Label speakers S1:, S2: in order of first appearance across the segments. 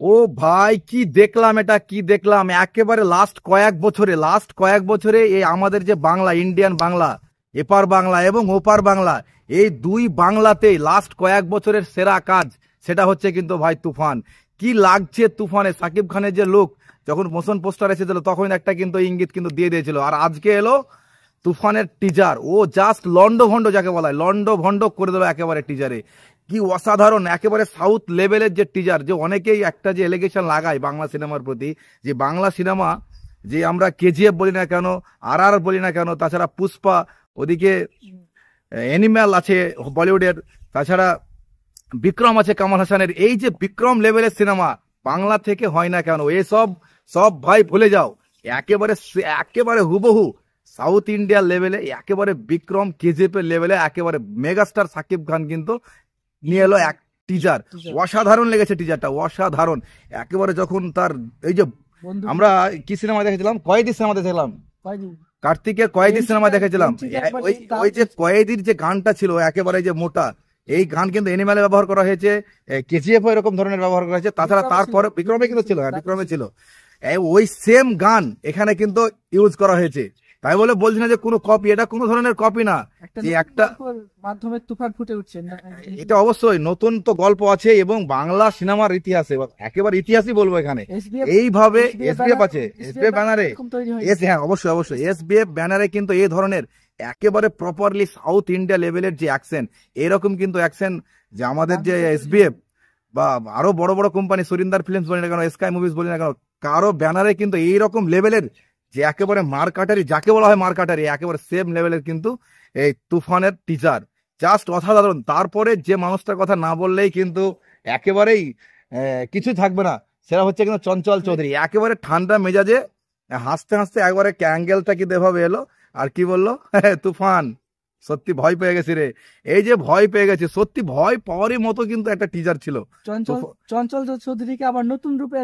S1: ও ভাই, কি দেখলাম, এটা কি দেখলাম একেবারে লাস্ট কয়েক বছরে এই আমাদের যে বাংলা, ইন্ডিয়ান বাংলা, এপার বাংলা এবং ওপার বাংলা, এই দুই বাংলাতেই লাস্ট কয়েক বছরের সেরা কাজ সেটা হচ্ছে কিন্তু ভাই তুফান। কি লাগছে তুফানে, সাকিব খানের যে লোক যখন মোশন পোস্টার এসেছিল তখন একটা কিন্তু ইঙ্গিত কিন্তু দিয়ে দিয়েছিল, আর আজকে এলো তুফানের টিজার। ও জাস্ট লন্ড ভন্ড, যাকে বলা হয় লন্ড ভন্ড করে দিল একেবারে টিজারে। কি অসাধারণ, একেবারে সাউথ লেভেলের যে টিজার। যে অনেকেই একটা যে এলিগেশন লাগায় বাংলা সিনেমার প্রতি, যে বাংলা সিনেমা, যে আমরা কেজিএফ বলি না কেন, আর আর বলি না কেন, তাছাড়া পুষ্পা, ওদিকে অ্যানিম্যাল আছে বলিউডের, তাছাড়া বিক্রম আছে কামাল হাসানের, এই যে বিক্রম লেভেলের সিনেমা বাংলা থেকে হয় না কেন, এসব সব ভাই ভুলে যাও। একেবারে একেবারে হুবহু সাউথ ইন্ডিয়ার লেভেলে, একেবারে বিক্রম কেজিএফ এর লেভেলে একেবারে মেগাস্টার সাকিব খান কিন্তু নিয়ে এলো এক টিজার। অসাধারণ লেগেছে টিজারটা, অসাধারণ একেবারে। যখন তার এই যে আমরা কি সিনেমা দেখেছিলাম, কয়েদি সিনেমা দেখেছিলাম, কার্তিকের কয়েদি সিনেমা দেখেছিলাম, ওই যে কয়েদির যে গানটা ছিল একেবারে যে মোটা, এই গান কিন্তু এনিম্যালে ব্যবহার করা হয়েছে, কেজিএফ এরকম ধরনের ব্যবহার করা হয়েছে, তাছাড়া তারপরে বিক্রমে কিন্তু ছিল, বিক্রমে ছিল, ওই সেম গান এখানে কিন্তু ইউজ করা হয়েছে। তাই বলে বলছি না যে কোনো কপি, এটা কোনো ধরনের কপি না, যে একটা
S2: মাধ্যমে তুফান ফুটে উঠছে।
S1: এটা অবশ্যই নতুন তো গল্প আছে, এবং বাংলা সিনেমার ইতিহাসে একেবারে ইতিহাসই বলবো এখানে। এইভাবে এসবিএফ আছে, এসবিএফ ব্যানারে, হ্যাঁ অবশ্যই অবশ্যই, এসবিএফ ব্যানারে কিন্তু এই ধরনের একেবারে প্রপারলি সাউথ ইন্ডিয়া লেভেলের যে অ্যাকশন, এরকম কিন্তু অ্যাকশন যে আমাদের যে এসবিএফ বা আরো বড় বড় কোম্পানি, সুরিন্দার ফিল্মস বলি না কেন, স্কাই মুভিজ বলি না কেন, কারো ব্যানারে কিন্তু এইরকম লেভেলের যে একেবারে মারকাটারি, যাকে বলা হয় মারকাটারি, একেবারে সেম লেভেলের কিন্তু এই তুফানের টিজার। জাস্ট অসাধারণ। তারপরে যে মানুষটার কথা না বললেই কিন্তু একেবারেই কিছু থাকবে না, সেটা হচ্ছে কিন্তু চঞ্চল চৌধুরী। একেবারে ঠান্ডা মেজাজে হাসতে হাসতে একবারে ক্যাঙ্গেলটা কিন্তু এভাবে এলো, আর কি বললো, তুফান সত্যি ভয় পেয়ে গেছি রে। এই যে ভয় পেয়ে গেছি, সত্যি ভয় পাওয়ারই মতো কিন্তু একটা টিজার ছিল।
S2: চঞ্চল চৌধুরীকে আবার নতুন রূপে,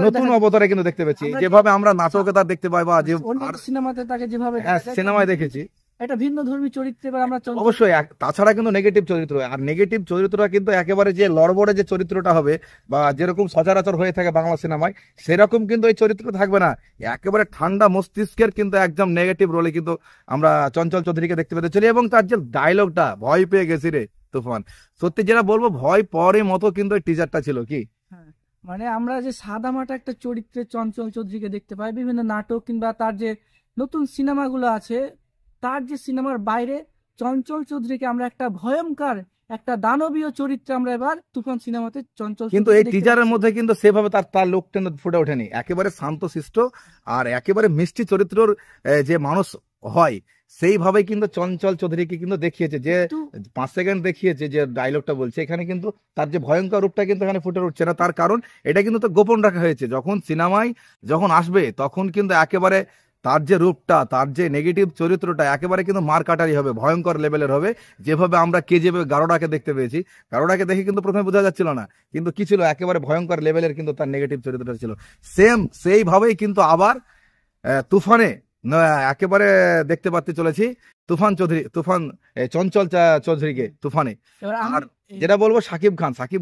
S2: নতুন
S1: অবতারে কিন্তু দেখতে পেয়েছি, যেভাবে আমরা নাটকে তার দেখতে পাই বা যে
S2: সিনেমাতে তাকে যেভাবে
S1: সিনেমায় দেখেছি,
S2: এটা ভিন্ন ধর্মী চরিত্রে আমরা
S1: অবশ্যই। তাছাড়া কিন্তু নেগেটিভ চরিত্র, আর নেগেটিভ চরিত্রটা কিন্তু একেবারে যে লড়বড়ে যে চরিত্রটা হবে বা যেরকম সচরাচর হয়ে থাকে বাংলা সিনেমায়, সেরকম কিন্তু এই চরিত্র থাকবে না। একেবারে ঠান্ডা মস্তিষ্কের কিন্তু একদম নেগেটিভ রোলে কিন্তু আমরা চঞ্চল চৌধুরীকে দেখতে পেতে চলি। এবং তার যে ডায়লগটা, ভয় পেয়ে গেছি রে তুফান, সত্যি যেটা বলবো ভয় পরে মতো কিন্তু এই টিজারটা ছিল। কি
S2: মানে আমরা যে সাদামাটা একটা চরিত্রে চঞ্চল চৌধুরীকে দেখতে পাই বিভিন্ন নাটক কিংবা তার যে নতুন সিনেমাগুলো আছে, তার যে সিনেমার বাইরে চঞ্চল চৌধুরীকে আমরা একটা ভয়ঙ্কর, একটা দানবীয় চরিত্রে আমরা এবার তুফান সিনেমাতে চঞ্চল,
S1: কিন্তু এই টিজারের মধ্যে কিন্তু সেভাবে তার লোকটা ফুটে ওঠেনি। একেবারে শান্তশিষ্ট আর একেবারে মিষ্টি চরিত্রর যে মানুষ হয়, সেইভাবে কিন্তু চঞ্চল চৌধুরীকে কিন্তু দেখিয়েছে, যে 5 সেকেন্ড দেখিয়েছে যে ডায়লগটা বলছে, এখানে কিন্তু তার যে ভয়ঙ্কর রূপটা কিন্তু এখানে ফুটে উঠছে না। তার কারণ এটা কিন্তু তো গোপন রাখা হয়েছে, যখন সিনেমায় যখন আসবে তখন কিন্তু একেবারে তার যে রূপটা, তার যে নেগেটিভ চরিত্রটা একেবারে কিন্তু মারকাটারি হবে, ভয়ঙ্কর লেভেলের হবে। যেভাবে আমরা কেজিএফ গারোডাকে দেখতে পেয়েছি, গারোডাকে দেখে কিন্তু প্রথমে বোঝা যাচ্ছিল না, কিন্তু কি ছিল, একেবারে ভয়ঙ্কর লেভেলের কিন্তু তার নেগেটিভ চরিত্রটা ছিল। সেইভাবেই কিন্তু আবার তুফানে একেবারে দেখতে পাচ্তে চলেছি তুফান চঞ্চল চৌধুরীকে তুফানে। আর যেটা বলবো সাকিব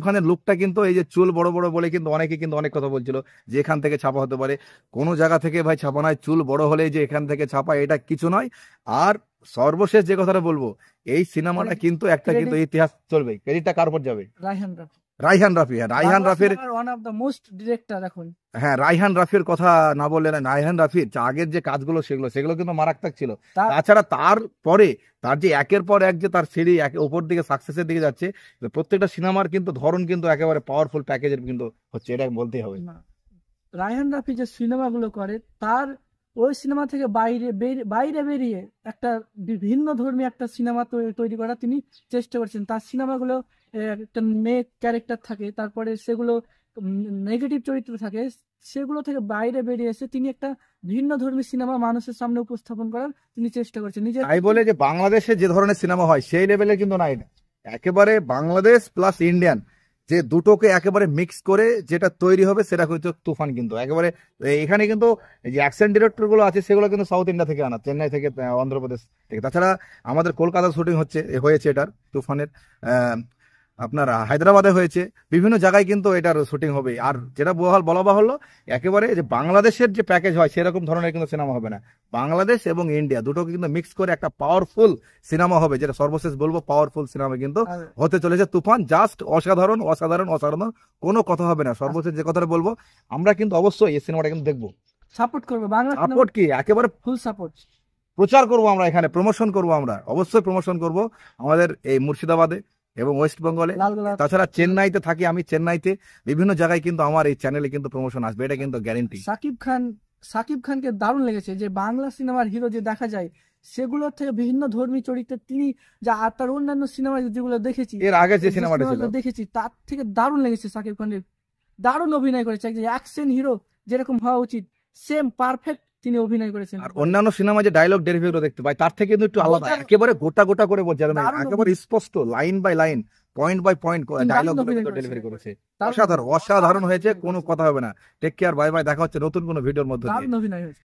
S1: খানের লুকটা কিন্তু, এই যে চুল বড় বড় বলে কিন্তু অনেকে কিন্তু অনেক কথা বলছিল যে এখান থেকে ছাপা হতে পারে, কোনো জায়গা থেকে ভাই ছাপা নয়, চুল বড় হলে যে এখান থেকে ছাপা, এটা কিছু নয়। আর সর্বশেষ যে কথাটা বলবো, এই সিনেমাটা কিন্তু একটা কিন্তু ইতিহাস চলবে। ক্রেডিটটা কার উপর যাবে? রায়হান রাফি। হ্যাঁ, রায়হান রাফির
S2: one of the most director এখন।
S1: হ্যাঁ, রায়হান রাফির কথা না বললে না। রায়হান রাফির আগের যে কাজগুলো সেগুলো কিন্তু মারাত্মক ছিল। তাছাড়া তারপরে তার যে একের পর এক যে তার সিঁড়ি উপর দিকে সাকসেসের দিকে যাচ্ছে, প্রত্যেকটা সিনেমার কিন্তু ধরন কিন্তু একেবারে পাওয়ারফুল প্যাকেজের কিন্তু হচ্ছে, এটা বলতেই হবে।
S2: রায়হান রাফি যে সিনেমাগুলো করে, তার ওই সিনেমা থেকে বাইরে বেরিয়ে একটা বিভিন্ন ধর্মী একটা সিনেমা তৈরি করা তিনি চেষ্টা করছেন। তার সিনেমাগুলো একটা মেয়ে ক্যারেক্টার থাকে, তারপরে সেগুলো নেগেটিভ চরিত্র থাকে, সেগুলো থেকে বাইরে বেরিয়ে এসে তিনি একটা ভিন্ন ধর্মী সিনেমা মানুষের সামনে উপস্থাপন করার তিনি চেষ্টা করছেন নিজে।
S1: তাই বলে যে বাংলাদেশে যে ধরনের সিনেমা হয় সেই লেভেলে কিন্তু নাই, একেবারে বাংলাদেশ প্লাস ইন্ডিয়ান যে দুটোকে একেবারে মিক্স করে যেটা তৈরি হবে সেটা হচ্ছে তুফান। কিন্তু একেবারে এখানে কিন্তু যে অ্যাকশন ডিরেক্টর গুলো আছে সেগুলো কিন্তু সাউথ ইন্ডিয়া থেকে আনা, চেন্নাই থেকে, অন্ধ্রপ্রদেশ থেকে। তাছাড়া আমাদের কলকাতা শুটিং হয়েছে এটার তুফানের। আপনার হায়দ্রাবাদে হয়েছে, বিভিন্ন জায়গায় কিন্তু এটার শুটিং হবে। আর যেটা বলা বাহুল্য, একেবারে যে বাংলাদেশের যে প্যাকেজ হয় সেরকম ধরনের কিন্তু সিনেমা হবে না। বাংলাদেশ এবং ইন্ডিয়া দুটোকে কিন্তু মিক্স করে একটা পাওয়ারফুল সিনেমা হবে, যেটা সর্বশেষ বলবো পাওয়ারফুল সিনেমা কিন্তু হতে চলেছে তুফান। জাস্ট অসাধারণ অসাধারণ অসাধারণ, কোনো কথা হবে না। সর্বশেষ যে কথাটা বলবো, আমরা কিন্তু অবশ্যই এই সিনেমাটা কিন্তু দেখবো,
S2: সাপোর্ট করবে বাংলা
S1: সাপোর্ট কি একেবারে
S2: ফুল সাপোর্ট।
S1: প্রচার করব আমরা, এখানে প্রমোশন করব, আমরা অবশ্যই প্রমোশন করব আমাদের এই মুর্শিদাবাদে এবং ওয়েস্ট বেঙ্গলে।
S2: লালগোলা
S1: তাছাড়া চেন্নাইতে থাকি আমি, চেন্নাইতে বিভিন্ন জায়গায় কিন্তু আমার এই চ্যানেলে কিন্তু প্রমোশন আসবে, এটা কিন্তু গ্যারেন্টি।
S2: সাকিব খানকে দারুণ লেগেছে যে বাংলা সিনেমার হিরো যে দেখা যায় সেগুলোর থেকে বিভিন্ন ধর্মী চরিত্রে তিনি যা, আর তার অন্যান্য সিনেমা যেগুলো দেখেছি,
S1: এর আগে যে সিনেমাটা ছিল
S2: দেখেছি, তার থেকে দারুণ লেগেছে। সাকিব খানের দারুণ অভিনয় করেছে, একজন অ্যাকশন হিরো যেরকম হওয়া উচিত সেম পারফেক্ট তিনি অভিনয় করেছেন।
S1: আর অন্যান্য সিনেমা যে ডায়লগ ডেলিভারি দেখতে পাই তার থেকে কিন্তু একটু আলাদা, একেবারে গোটা গোটা করে বলছে, একেবারে স্পষ্ট line by line point by point dialogue delivery করেছে। অসাধারণ অসাধারণ হয়েছে, কোনো কথা হবে না। টেক কেয়ার, বাই বাই, দেখা হচ্ছে নতুন কোনো ভিডিওর মধ্যে।
S2: দারুণ অভিনয় হয়েছে।